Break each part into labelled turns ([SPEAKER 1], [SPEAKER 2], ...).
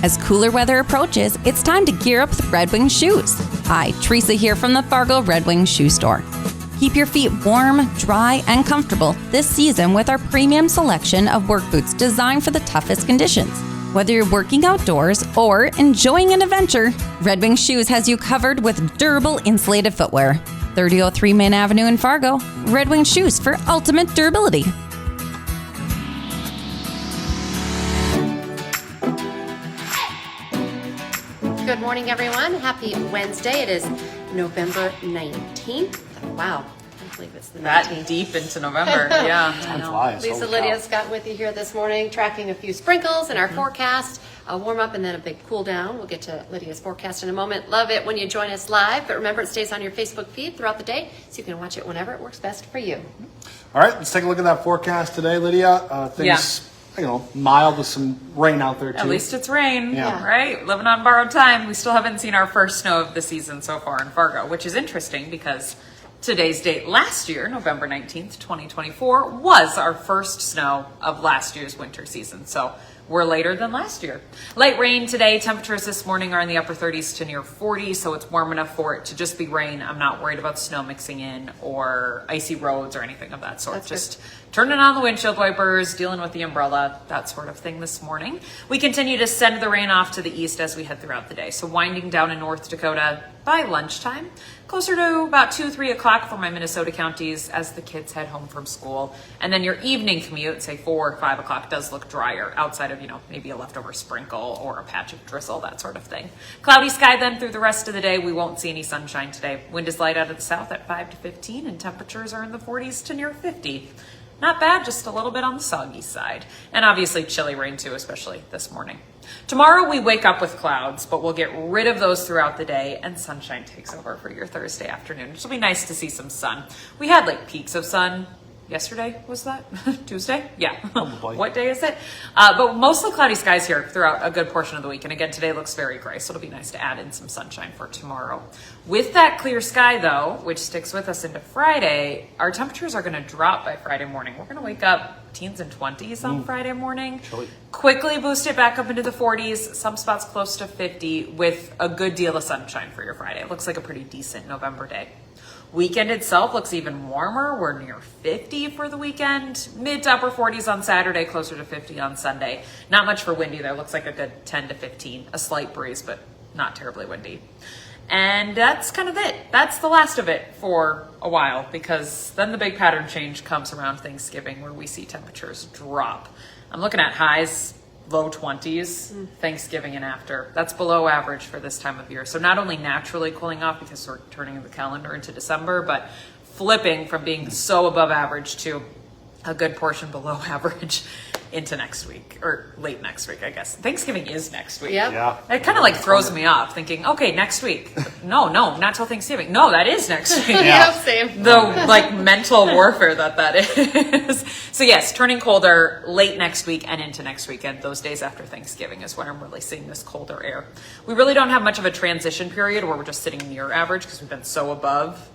[SPEAKER 1] As cooler weather approaches, it's time to gear up with Red Wing shoes. Hi, Teresa here from the Fargo Red Wing Shoe Store. Keep your feet warm, dry, and comfortable this season with our premium selection of work boots designed for the toughest conditions. Whether you're working outdoors or enjoying an adventure, Red Wing Shoes has you covered with durable insulated footwear. 3003 Main Avenue in Fargo, Red Wing Shoes for ultimate durability.
[SPEAKER 2] Good morning, everyone. Happy Wednesday. It is November 19th. Wow. I can't believe it's the 19th.
[SPEAKER 3] That deep into November. Yeah.
[SPEAKER 4] Time flies.
[SPEAKER 2] Lisa Lydia Scott with you here this morning, tracking a few sprinkles in our forecast, a warm up and then a big cool down. We'll get to Lydia's forecast in a moment. Love it when you join us live, but remember it stays on your Facebook feed throughout the day, so you can watch it whenever it works best for you.
[SPEAKER 4] All right, let's take a look at that forecast today, Lydia. Things, mild with some rain out there too.
[SPEAKER 3] At least it's rain,
[SPEAKER 4] Yeah.
[SPEAKER 3] right? Living on borrowed time. We still haven't seen our first snow of the season so far in Fargo, which is interesting because today's date last year, November 19th, 2024, was our first snow of last year's winter season. So we're later than last year. Light rain today. Temperatures this morning are in the upper 30s to near 40, so it's warm enough for it to just be rain. I'm not worried about snow mixing in or icy roads or anything of that sort.
[SPEAKER 2] That's
[SPEAKER 3] just turning on the windshield wipers, dealing with the umbrella, that sort of thing this morning. We continue to send the rain off to the east as we head throughout the day. So winding down in North Dakota by lunchtime, closer to about 2-3 o'clock for my Minnesota counties as the kids head home from school. And then your evening commute, say 4 or 5 o'clock, does look drier outside of, maybe a leftover sprinkle or a patch of drizzle, that sort of thing. Cloudy sky then through the rest of the day. We won't see any sunshine today. Wind is light out of the south at 5 to 15 and temperatures are in the 40s to near 50. Not bad, just a little bit on the soggy side. And obviously chilly rain too, especially this morning. Tomorrow we wake up with clouds, but we'll get rid of those throughout the day and sunshine takes over for your Thursday afternoon. It'll be nice to see some sun. We had peaks of sun yesterday, was that? Tuesday? Yeah.
[SPEAKER 4] Probably.
[SPEAKER 3] What day is it? But mostly cloudy skies here throughout a good portion of the week. And again, today looks very gray, so it'll be nice to add in some sunshine for tomorrow. With that clear sky, though, which sticks with us into Friday, our temperatures are going to drop by Friday morning. We're going to wake up teens and 20s on Friday morning.
[SPEAKER 4] Chilly.
[SPEAKER 3] Quickly boost it back up into the 40s, some spots close to 50 with a good deal of sunshine for your Friday. It looks like a pretty decent November day. Weekend itself looks even warmer. We're near 50 for the weekend. Mid to upper 40s on Saturday, closer to 50 on Sunday. Not much for windy there. Looks like a good 10 to 15. A slight breeze, but not terribly windy. And that's kind of it. That's the last of it for a while, because then the big pattern change comes around Thanksgiving where we see temperatures drop. I'm looking at highs, low 20s, Thanksgiving and after. That's below average for this time of year. So not only naturally cooling off because we're turning the calendar into December, but flipping from being so above average to a good portion below average into next week, or late next week, I guess. Thanksgiving is next week.
[SPEAKER 2] Yep.
[SPEAKER 4] Yeah.
[SPEAKER 3] It kind of throws me off thinking, okay, next week. No, not till Thanksgiving. No, that is next week.
[SPEAKER 2] Yeah, same.
[SPEAKER 3] The mental warfare that is. So yes, turning colder late next week and into next weekend. Those days after Thanksgiving is where I'm really seeing this colder air. We really don't have much of a transition period where we're just sitting near average because we've been so above.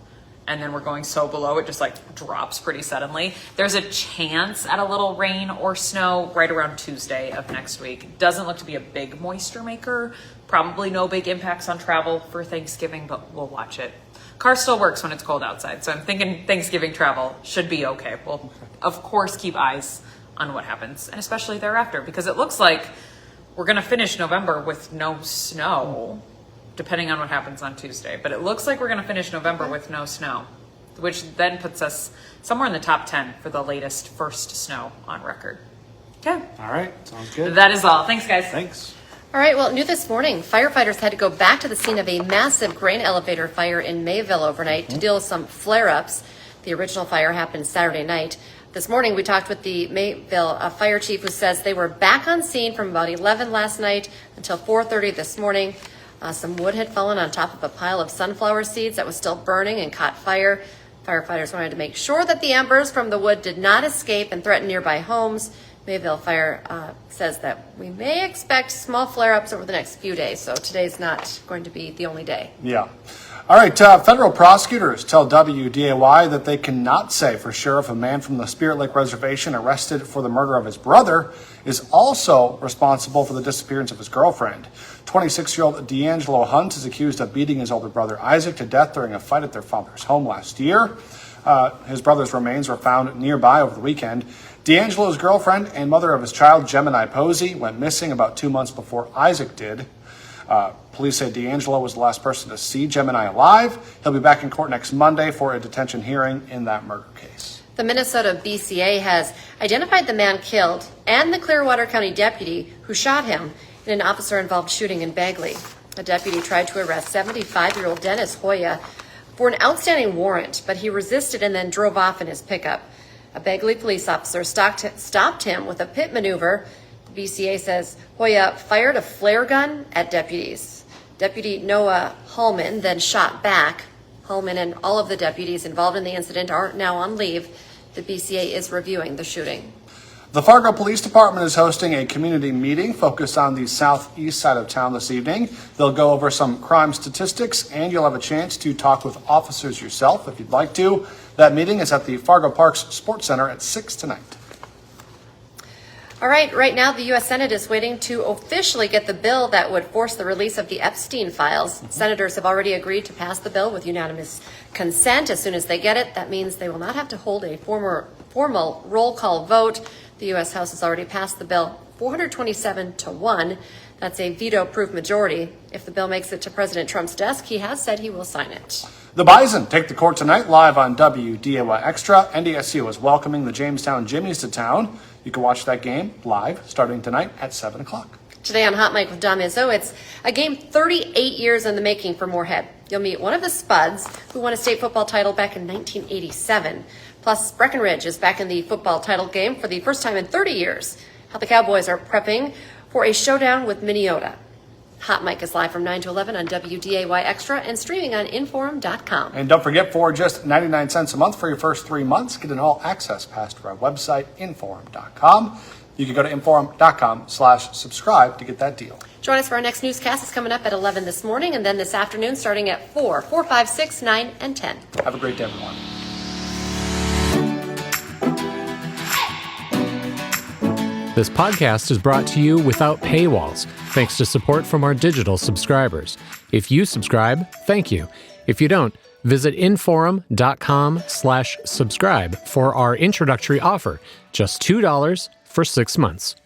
[SPEAKER 3] And then we're going so below, it just drops pretty suddenly. There's a chance at a little rain or snow right around Tuesday of next week. Doesn't look to be a big moisture maker. Probably no big impacts on travel for Thanksgiving, but we'll watch it. Car still works when it's cold outside, so I'm thinking Thanksgiving travel should be okay. We'll, of course, keep eyes on what happens, and especially thereafter, because it looks like we're going to finish November with no snow, depending on what happens on Tuesday. But it looks like we're going to finish November with no snow, which then puts us somewhere in the top 10 for the latest first snow on record. Okay.
[SPEAKER 4] All right, sounds good.
[SPEAKER 3] That is all. Thanks, guys.
[SPEAKER 4] Thanks.
[SPEAKER 2] All right, well, new this morning, firefighters had to go back to the scene of a massive grain elevator fire in Mayville overnight to deal with some flare-ups. The original fire happened Saturday night. This morning, we talked with the Mayville fire chief, who says they were back on scene from about 11 last night until 4:30 this morning. Some wood had fallen on top of a pile of sunflower seeds that was still burning and caught fire. Firefighters wanted to make sure that the embers from the wood did not escape and threaten nearby homes. Mayville Fire says that we may expect small flare-ups over the next few days, so today's not going to be the only day.
[SPEAKER 4] Yeah. All right, federal prosecutors tell WDAY that they cannot say for sure if a man from the Spirit Lake Reservation arrested for the murder of his brother is also responsible for the disappearance of his girlfriend. 26-year-old D'Angelo Hunt is accused of beating his older brother Isaac to death during a fight at their father's home last year. His brother's remains were found nearby over the weekend. D'Angelo's girlfriend and mother of his child, Gemini Posey, went missing about 2 months before Isaac did. Police say D'Angelo was the last person to see Gemini alive. He'll be back in court next Monday for a detention hearing in that murder case.
[SPEAKER 2] The Minnesota BCA has identified the man killed and the Clearwater County deputy who shot him in an officer-involved shooting in Bagley. A deputy tried to arrest 75-year-old Dennis Hoya for an outstanding warrant, but he resisted and then drove off in his pickup. A Bagley police officer stopped him with a pit maneuver. The BCA says Hoya fired a flare gun at deputies. Deputy Noah Hallman then shot back. Hallman and all of the deputies involved in the incident are now on leave. The BCA is reviewing the shooting.
[SPEAKER 4] The Fargo Police Department is hosting a community meeting focused on the southeast side of town this evening. They'll go over some crime statistics, and you'll have a chance to talk with officers yourself if you'd like to. That meeting is at the Fargo Parks Sports Center at 6 tonight.
[SPEAKER 2] All right now the U.S. Senate is waiting to officially get the bill that would force the release of the Epstein files. Senators have already agreed to pass the bill with unanimous consent. As soon as they get it, that means they will not have to hold a formal roll call vote. The U.S. House has already passed the bill 427-1. That's a veto-proof majority. If the bill makes it to President Trump's desk, he has said he will sign it.
[SPEAKER 4] The Bison take the court tonight live on WDAY Extra. NDSU is welcoming the Jamestown Jimmies to town. You can watch that game live starting tonight at 7 o'clock.
[SPEAKER 2] Today on Hot Mic with Dom Izzo, it's a game 38 years in the making for Moorhead. You'll meet one of the Spuds who won a state football title back in 1987. Plus, Breckenridge is back in the football title game for the first time in 30 years. How the Cowboys are prepping for a showdown with Minnesota. Hot Mic is live from 9 to 11 on WDAY Extra and streaming on Inforum.com.
[SPEAKER 4] And don't forget, for just 99 cents a month for your first 3 months, get an all-access pass to our website, Inforum.com. You can go to Inforum.com/subscribe to get that deal.
[SPEAKER 2] Join us for our next newscast. It's coming up at 11 this morning and then this afternoon starting at 4, 5, 6, 9, and 10.
[SPEAKER 4] Have a great day, everyone.
[SPEAKER 5] This podcast is brought to you without paywalls, thanks to support from our digital subscribers. If you subscribe, thank you. If you don't, visit Inforum.com/subscribe for our introductory offer, just $2 for 6 months.